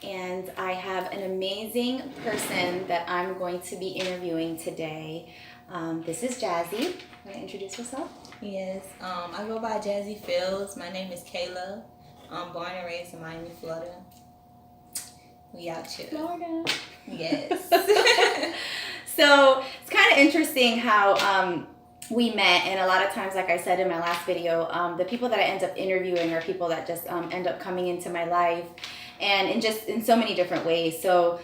and I have an amazing person that I'm going to be interviewing today. This is Jazzy. Want to introduce yourself? Yes, I go by JazzyFeelz. My name is Kayla. I'm born and raised in Miami, Florida. We out here. Florida. Yes. So it's kind of interesting how we met, and a lot of times, like I said in my last video, the people that I end up interviewing are people that just end up coming into my life, and in so many different ways. So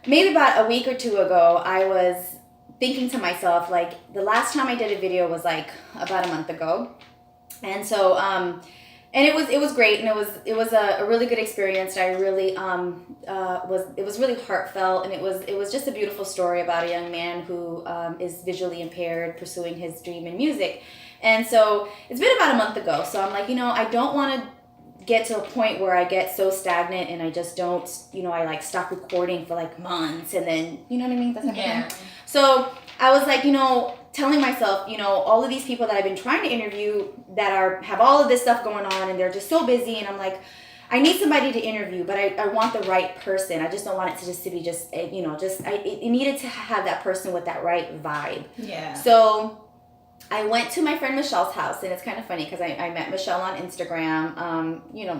maybe about a week or two ago, I was thinking to myself, like, the last time I did a video was like about a month ago, and so and it was great, and it was a really good experience. I really it was really heartfelt, and it was just a beautiful story about a young man who is visually impaired pursuing his dream in music. And so it's been about a month ago, so I'm like, I don't want to get to a point where I get so stagnant and I just don't, I like stop recording for like months, and then, you know what I mean? That's not Yeah. So I was like, telling myself, all of these people that I've been trying to interview that have all of this stuff going on, and they're just so busy, and I'm like, I need somebody to interview, but I want the right person. I just don't want it to be just, it needed to have that person with that right vibe. Yeah. So I went to my friend Michelle's house, and it's kind of funny because I met Michelle on Instagram.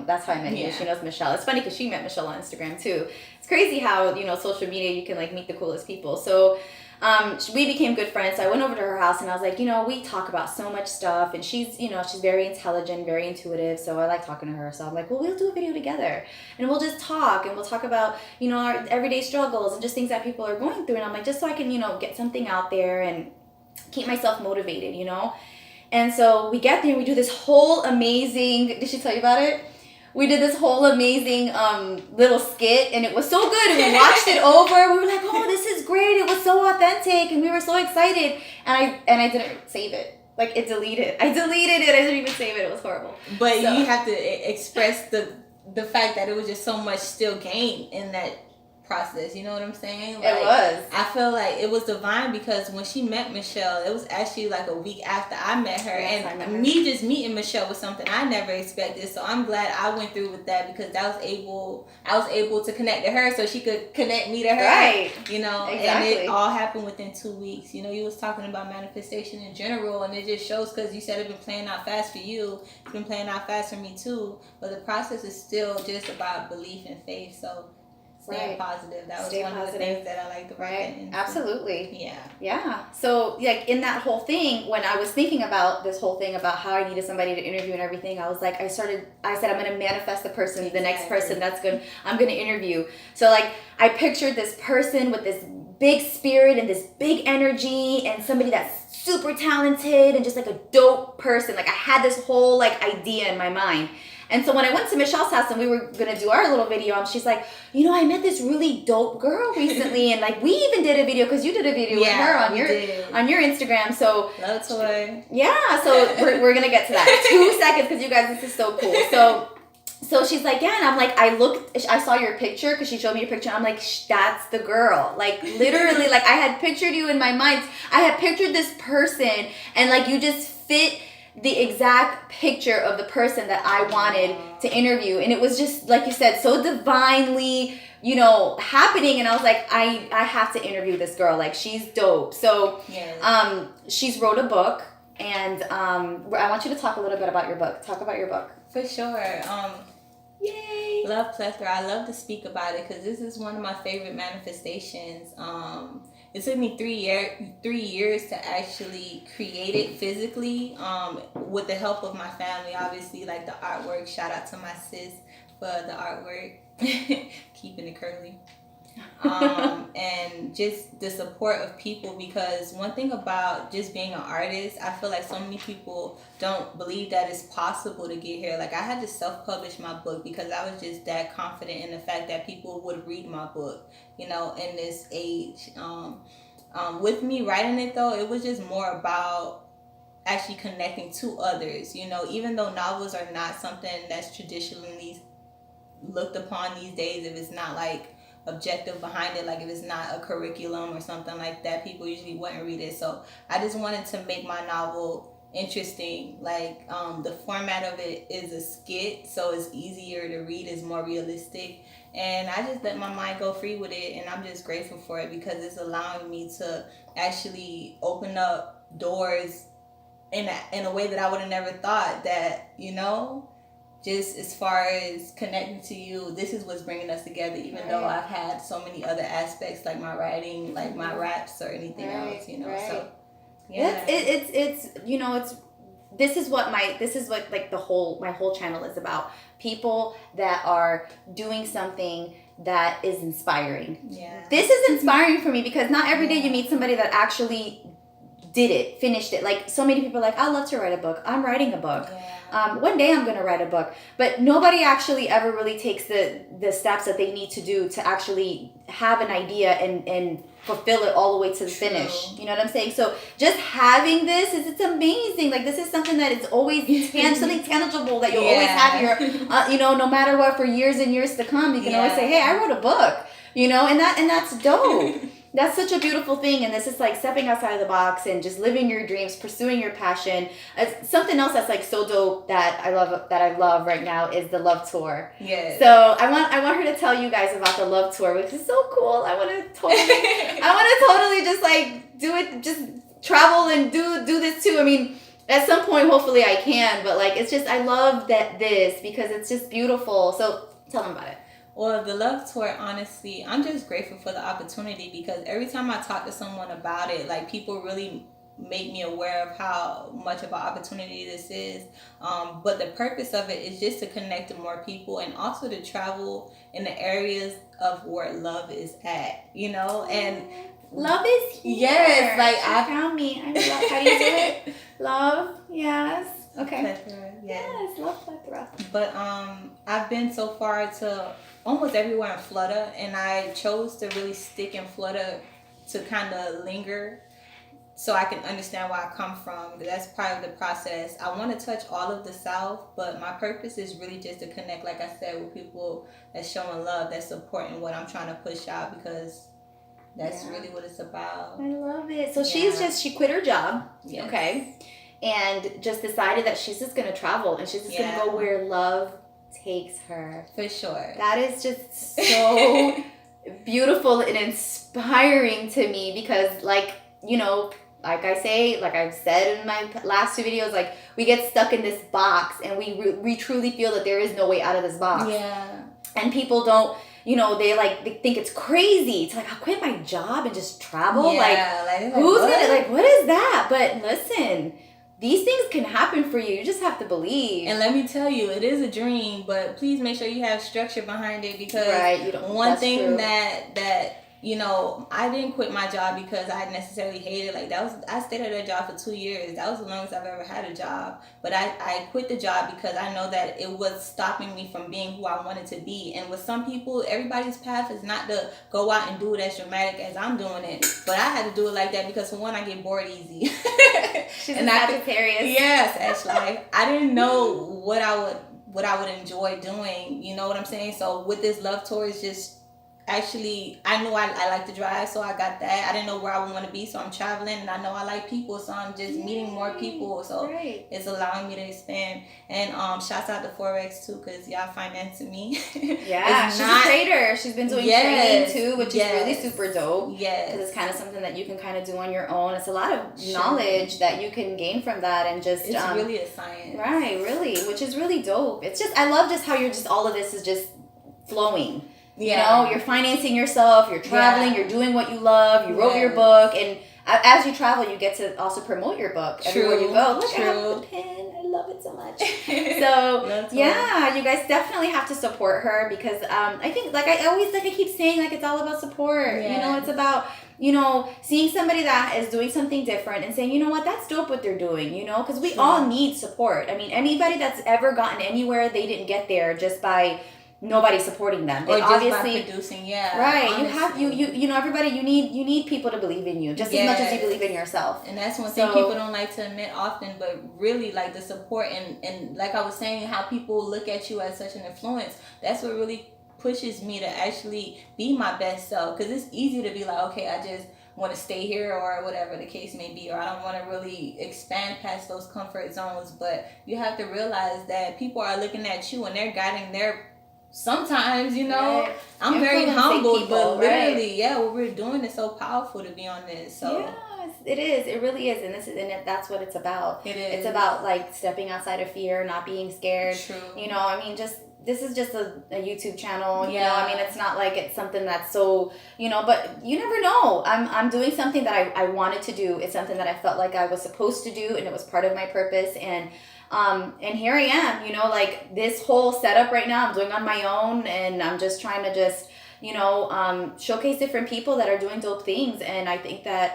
That's how I met you. She knows Michelle. It's funny because she met Michelle on Instagram too. It's crazy how, social media, you can like meet the coolest people. So we became good friends. So I went over to her house, and I was like, we talk about so much stuff, and she's very intelligent, very intuitive. So I like talking to her. So I'm like, well, we'll do a video together, and we'll just talk, and we'll talk about, our everyday struggles and just things that people are going through. And I'm like, just so I can, get something out there and keep myself motivated, And so we get there, and we do this whole amazing, did she tell you about it? We did this whole amazing little skit, and it was so good, and we watched it over. We were like, oh, this is great. It was so authentic, and we were so excited. And I didn't save it. Like, it deleted. I deleted it. I didn't even save it. It was horrible. But you have to express the fact that it was just so much still gained in that process. You know what I'm saying? Like, it was. I feel like it was divine because when she met Michelle, it was actually like a week after I met her. Yes, and me just meeting Michelle was something I never expected. So I'm glad I went through with that because I was able to connect to her so she could connect me to her. Right. Exactly. And it all happened within 2 weeks. You was talking about manifestation in general, and it just shows because you said it's been playing out fast for you. It's been playing out fast for me too. But the process is still just about belief and faith. So staying positive. That was one of the things that I liked about it. Absolutely. Yeah. Yeah. So like in that whole thing, when I was thinking about this whole thing about how I needed somebody to interview and everything, I was like, I said, I'm going to manifest the person, the next person I'm going to interview. So like I pictured this person with this big spirit and this big energy, and somebody that's super talented and just like a dope person. Like I had this whole like idea in my mind. And so when I went to Michelle's house and we were going to do our little video, she's like, I met this really dope girl recently. And like, we even did a video because you did a video with her on your Instagram. So Love Plethora. Yeah. So we're going to get to that. 2 seconds because you guys, this is so cool. So she's like, yeah. And I'm like, I saw your picture because she showed me your picture. And I'm like, that's the girl. Like literally, like I had pictured you in my mind. I had pictured this person, and like you just fit the exact picture of the person that I wanted to interview. And it was just, like you said, so divinely, happening. And I was like, I have to interview this girl. Like, she's dope. So, she's wrote a book. And I want you to talk a little bit about your book. Talk about your book. For sure. Yay! Love Plethora. I love to speak about it because this is one of my favorite manifestations. It took me 3 years to actually create it physically, with the help of my family, obviously, like the artwork. Shout out to my sis for the artwork, keeping it curly. And just the support of people, because one thing about just being an artist, I feel like so many people don't believe that it's possible to get here. Like I had to self-publish my book because I was just that confident in the fact that people would read my book, in this age. With me writing it though, it was just more about actually connecting to others, even though novels are not something that's traditionally looked upon these days, if it's not like objective behind it, like if it's not a curriculum or something like that, people usually wouldn't read it. So I just wanted to make my novel interesting. Like the format of it is a skit, so it's easier to read, it's more realistic, and I just let my mind go free with it, and I'm just grateful for it because it's allowing me to actually open up doors in a way that I would have never thought. That, you know, just as far as connecting to you, this is what's bringing us together, even though I've had so many other aspects like my writing, like my raps or anything else, you know. So yeah, it's you know, it's this is what like my whole channel is about. People that are doing something that is inspiring. Yeah. This is inspiring for me because not every day you meet somebody that actually did it, finished it. Like, so many people are like, I love to write a book. I'm writing a book. One day I'm going to write a book. But nobody actually ever really takes the steps that they need to do to actually have an idea and fulfill it all the way to the finish. You know what I'm saying? So just having this it's amazing. Like, this is something that is always something tangible that you'll always have your, you know, no matter what, for years and years to come. You can always say, hey, I wrote a book, you know, and that's dope. That's such a beautiful thing, and this is like stepping outside of the box and just living your dreams, pursuing your passion. Something else that's like so dope that I love right now is the Love Tour. Yes. So I want her to tell you guys about the Love Tour, which is so cool. I want to totally just like do it, just travel and do this too. I mean, at some point, hopefully I can, but like, it's just, I love this because it's just beautiful. So tell them about it. Well, the Love Tour, honestly, I'm just grateful for the opportunity because every time I talk to someone about it, like, people really make me aware of how much of an opportunity this is. But the purpose of it is just to connect to more people and also to travel in the areas of where love is at, you know? And love is here. Yes, like, I found me. I love, how do you do it? Love, yes. Okay. Plethora, yes, Love Plethora. But I've been so far to almost everywhere in Florida, and I chose to really stick in Florida to kind of linger so I can understand where I come from. That's part of the process. I want to touch all of the South, but my purpose is really just to connect, like I said, with people that's showing love, that's supporting what I'm trying to push out, because that's really what it's about. I love it. So she quit her job, okay, and just decided that she's just going to travel, and she's just going to go where love takes her. For sure. That is just so beautiful and inspiring to me because, like, you know, like I say, like I've said in my last two videos, like, we get stuck in this box and we truly feel that there is no way out of this box. Yeah. And people don't, you know, they think it's crazy to like, I'll quit my job and just travel. Yeah, like who's gonna, like, what is that? But listen, these things can happen for you. You just have to believe. And let me tell you, it is a dream, but please make sure you have structure behind it, because one thing true. that you know, I didn't quit my job because I necessarily hated it. Like, I stayed at that job for 2 years. That was the longest I've ever had a job. But I quit the job because I know that it was stopping me from being who I wanted to be. And with some people, everybody's path is not to go out and do it as dramatic as I'm doing it. But I had to do it like that because, for one, I get bored easy. She's a Sagittarius. Yes, actually. I didn't know what I would enjoy doing. You know what I'm saying? So with this Love Tour, it's just, actually, I knew I like to drive, so I got that. I didn't know where I would want to be, so I'm traveling, and I know I like people, so I'm just meeting more people. So it's allowing me to expand. And shouts out to Forex too, because y'all financing me. Yeah, she's a trader. She's been doing trading too, which is really super dope. Yes, because it's kind of something that you can kind of do on your own. It's a lot of knowledge that you can gain from that, and just it's really a science, right? Really, which is really dope. It's just, I love just how you're just, all of this is just flowing. You know, you're financing yourself, you're traveling, you're doing what you love, you wrote your book, and as you travel, you get to also promote your book everywhere you go. Look, I have the pen. I love it so much. So, yeah, you guys definitely have to support her, because I think, like I keep saying, like, it's all about support. You know, it's about, you know, seeing somebody that is doing something different and saying, you know what, that's dope what they're doing, you know, because we all need support. I mean, anybody that's ever gotten anywhere, they didn't get there just by nobody supporting them. Or just obviously by producing, right. Honestly. You have you know, everybody, you need people to believe in you just as much as you believe in yourself. And that's one thing people don't like to admit often, but really, like, the support and like I was saying, how people look at you as such an influence, that's what really pushes me to actually be my best self. Because it's easy to be like, okay, I just want to stay here or whatever the case may be, or I don't want to really expand past those comfort zones. But you have to realize that people are looking at you and they're guiding their, sometimes, Right. I'm very humbled, people, but literally, what we're doing is so powerful to be on this. So yes, it is. It really is, and that's what it's about. It is. It's about like stepping outside of fear, not being scared. True. I mean, this is just a YouTube channel. Yeah. I mean, it's not like it's something that's so, but you never know. I'm doing something that I wanted to do. It's something that I felt like I was supposed to do, and it was part of my purpose. And here I am, like this whole setup right now I'm doing on my own, and I'm just trying to just, showcase different people that are doing dope things. And I think that,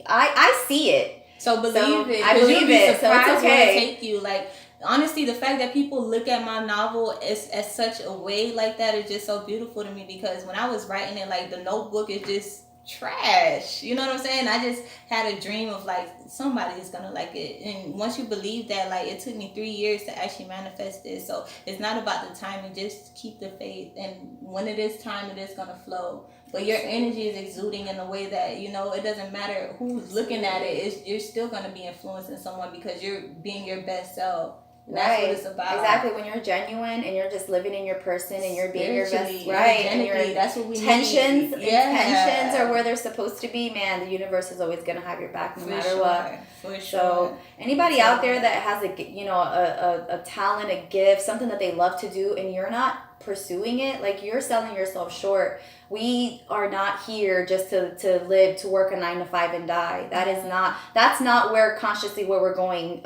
I see it. So believe it. I believe it. So it's okay. Where it take you. Like, honestly, the fact that people look at my novel as such a way like that is just so beautiful to me, because when I was writing it, like, the notebook is just trash. You know what I'm saying? I just had a dream of like somebody is gonna like it, and once you believe that, like, it took me 3 years to actually manifest this. So it's not about the timing, just keep the faith, and when it is time, it is gonna flow. But your energy is exuding in a way that, it doesn't matter who's looking at it, you're still gonna be influencing someone because you're being your best self. And that's what it's about. Exactly. When you're genuine and you're just living in your person and you're being your best, right? And that's what we tensions, need. Intentions are where they're supposed to be. Man, the universe is always gonna have your back no matter what. For sure. So anybody out there that has a talent, a gift, something that they love to do, and you're not pursuing it, like, you're selling yourself short. We are not here just to live, to work a 9 to 5 and die. That's not where consciously where we're going.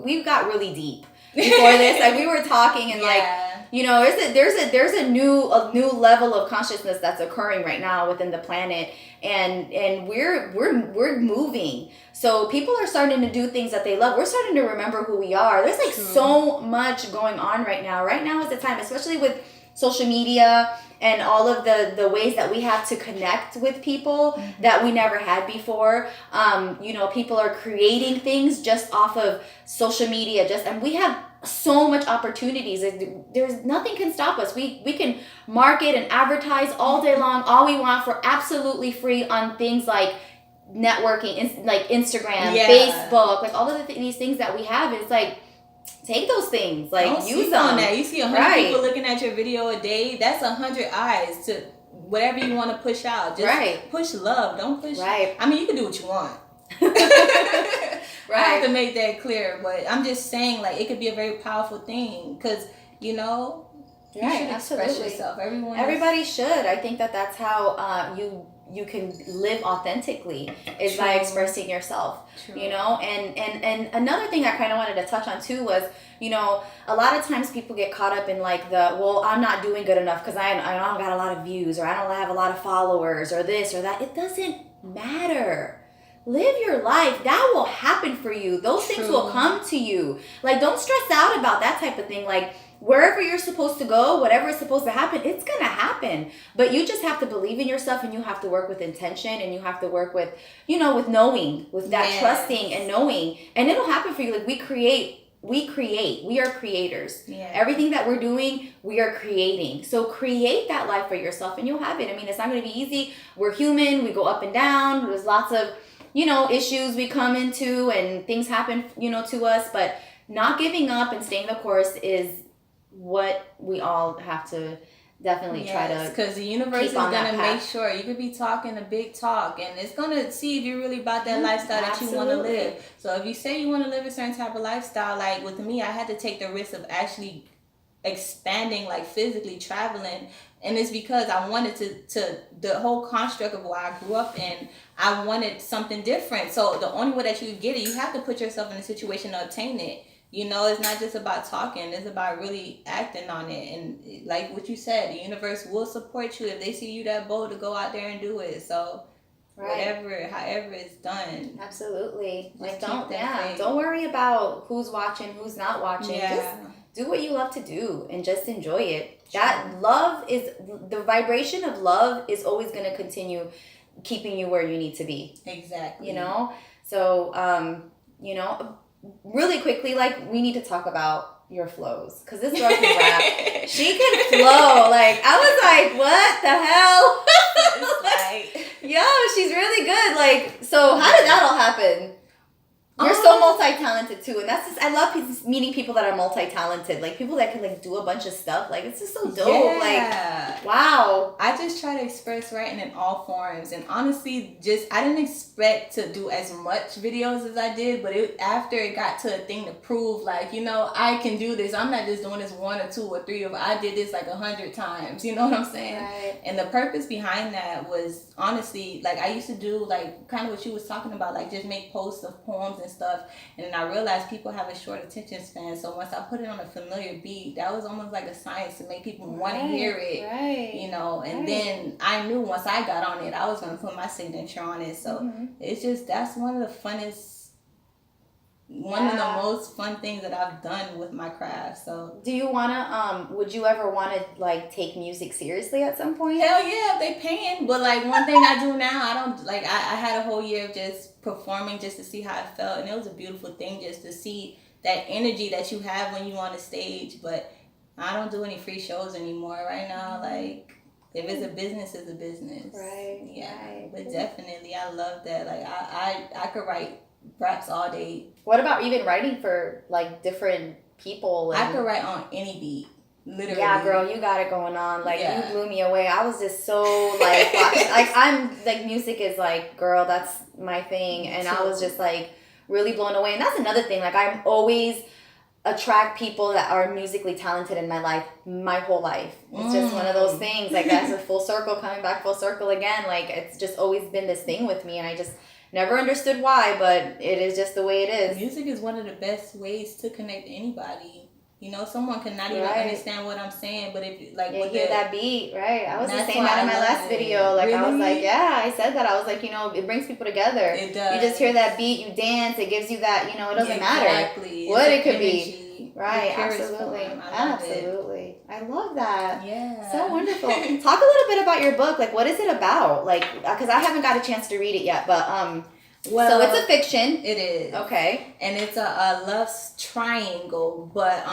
We've got really deep before this. Like, we were talking and there's a new level of consciousness that's occurring right now within the planet, and we're moving. So people are starting to do things that they love. We're starting to remember who we are. There's like so much going on right now. Right now is the time, especially with social media and all of the ways that we have to connect with people that we never had before. People are creating things just off of social media, and we have so much opportunities. There's nothing can stop us. We can market and advertise all day long, all we want, for absolutely free on things like networking, like Instagram, Facebook, like all of these things that we have. It's like, take those things, like, don't use them. On that. You see 100 people looking at your video a day. That's 100 eyes to whatever you want to push out. Just push love. Don't push. Right. I mean, you can do what you want. I have to make that clear, but I'm just saying, like, it could be a very powerful thing because you should express yourself. Everybody should. I think that's how you can live authentically is by expressing yourself. True. And another thing I kind of wanted to touch on too was, a lot of times people get caught up in like I'm not doing good enough because I don't got a lot of views, or I don't have a lot of followers, or this or that. It doesn't matter. Live your life. That will happen for you. Those things will come to you. Like, don't stress out about that type of thing. Like, wherever you're supposed to go, whatever is supposed to happen, it's going to happen. But you just have to believe in yourself, and you have to work with intention, and you have to work with, with knowing, with that trusting and knowing. And it'll happen for you. Like, we create. We are creators. Yeah. Everything that we're doing, we are creating. So create that life for yourself, and you'll have it. I mean, it's not going to be easy. We're human. We go up and down. There's lots of, issues we come into, and things happen, to us. But not giving up and staying the course is what we all have to definitely try to, because the universe is going to make sure. You could be talking a big talk, and it's going to see if you're really about that lifestyle that you want to live. So if you say you want to live a certain type of lifestyle, like with me, I had to take the risk of actually expanding, like physically traveling. And it's because I wanted to the whole construct of what I grew up in, I wanted something different. So the only way that you get it, you have to put yourself in a situation to obtain it. It's not just about talking. It's about really acting on it. And like what you said, the universe will support you if they see you that bold to go out there and do it. So however it's done. Absolutely. Like, don't worry about who's watching, who's not watching. Yeah. Just do what you love to do and just enjoy it. That love is, the vibration of love is always going to continue keeping you where you need to be. Exactly. So, really quickly, like, we need to talk about your flows, because this girl can rap. She can flow. Like, I was like, what the hell? Yo, she's really good. Like, so how did that all happen? You're so multi-talented too, and that's just, I love meeting people that are multi-talented, like people that can like do a bunch of stuff. Like, it's just so dope. Yeah. Like, wow. I just try to express writing in all forms, and honestly, I didn't expect to do as much videos as I did, but after it got to a thing to prove, like, you know, I can do this. I'm not just doing this 1 or 2 or 3 of. I did this like 100 times. You know what I'm saying? Right. And the purpose behind that was honestly, like, I used to do like kind of what you was talking about, like just make posts of poems and stuff, and then I realized people have a short attention span, so once I put it on a familiar beat, that was almost like a science to make people want to hear it, you know. And then I knew once I got on it, I was going to put my signature on it. So it's just, that's one of the most fun things that I've done with my craft. So do you want to would you ever want to like take music seriously at some point? Hell yeah, if they paying. But like one thing I do now, I don't like, I had a whole year of just performing just to see how it felt, and it was a beautiful thing just to see that energy that you have when you on the stage. But I don't do any free shows anymore right now. Like, if it's a business, it's a business. Right. Yeah. Right. But definitely, I love that. Like, I could write raps all day. What about even writing for like different people? I could write on any beat. Literally. Yeah, girl, you got it going on. Like, you blew me away. I was just so like, like, I'm like, music is like, girl, that's my thing. And I was just like really blown away. And that's another thing. Like, I'm always attract people that are musically talented in my life, my whole life. It's just one of those things. Like, that's a full circle, coming back full circle again. Like, it's just always been this thing with me, and I just never understood why, but it is just the way it is. Music is one of the best ways to connect anybody. You know, someone can not even understand what I'm saying, but if like you hear that beat, right? I was just saying that in my last video. Like, really? I was like, yeah, I said that. I was like, you know, it brings people together. It does. You just hear that beat, you dance. It gives you that, you know, it doesn't matter what it could be. Right? Absolutely, absolutely. I love that. Yeah. So wonderful. Talk a little bit about your book. Like, what is it about? Like, because I haven't got a chance to read it yet, but well, so it's a fiction. It is. Okay. And it's a love triangle, but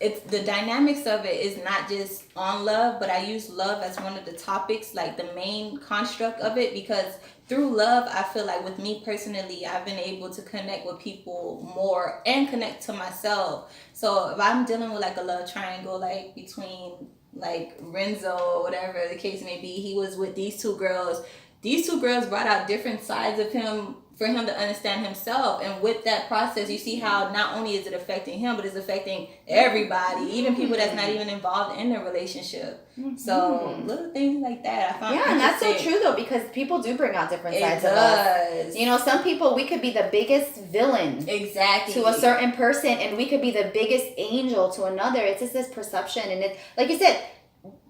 it's the dynamics of it is not just on love, but I use love as one of the topics, like the main construct of it, because through love, I feel like with me personally, I've been able to connect with people more and connect to myself. So if I'm dealing with like a love triangle, like between like Renzo or whatever the case may be, he was with these two girls. These two girls brought out different sides of him for him to understand himself. And with that process, you see how not only is it affecting him, but it's affecting everybody, even people that's not even involved in the relationship. So little things like that I found and that's so true though, because people do bring out different sides of us. You know, some people, we could be the biggest villain to a certain person, and we could be the biggest angel to another. It's just this perception, and it's like you said,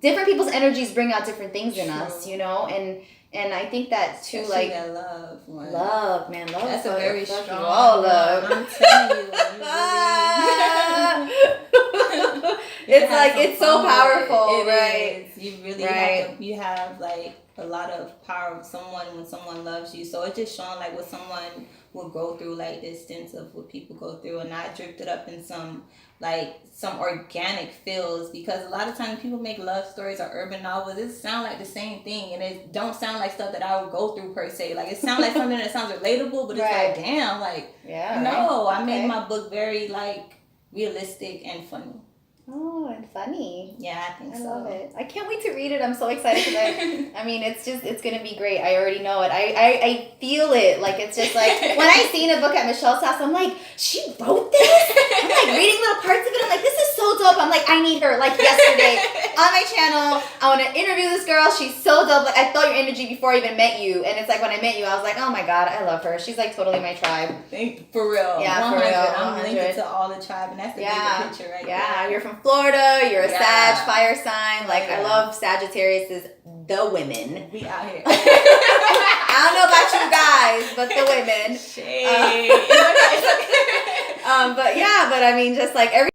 different people's energies bring out different things in us, you know, and I think that too, like that love, man. Love. That's a very strong love. I'm telling you, it's like it's so powerful, right? You really you have like a lot of power of someone when someone loves you. So it's just showing like what someone will go through, like this sense of what people go through, and I drifted up in some organic feels, because a lot of times people make love stories or urban novels, it sound like the same thing, and it don't sound like stuff that I would go through per se. Like, it sounds like something that sounds relatable, but it's like, damn, like, no, I made my book very like realistic and funny. Oh, and funny. Yeah, I think so. I love it. I can't wait to read it. I'm so excited because I mean, it's going to be great. I already know it. I feel it. Like, it's just like, when I seen a book at Michelle's house, I'm like, she wrote this? I'm like reading little parts of it. I'm like, this is so dope. I'm like, I need her. Like, yesterday on my channel, I want to interview this girl. She's so dope. Like, I felt your energy before I even met you. And it's like, when I met you, I was like, oh my God, I love her. She's like totally my tribe. For real. Yeah, 100. for real. I'm linked to all the tribe, and that's the bigger picture right there. Yeah, you're from Florida, you're a Sag, fire sign. Like, I love Sagittarius is the women. We out here. I don't know about you guys, but the women. Shade. But yeah, but I mean, just like every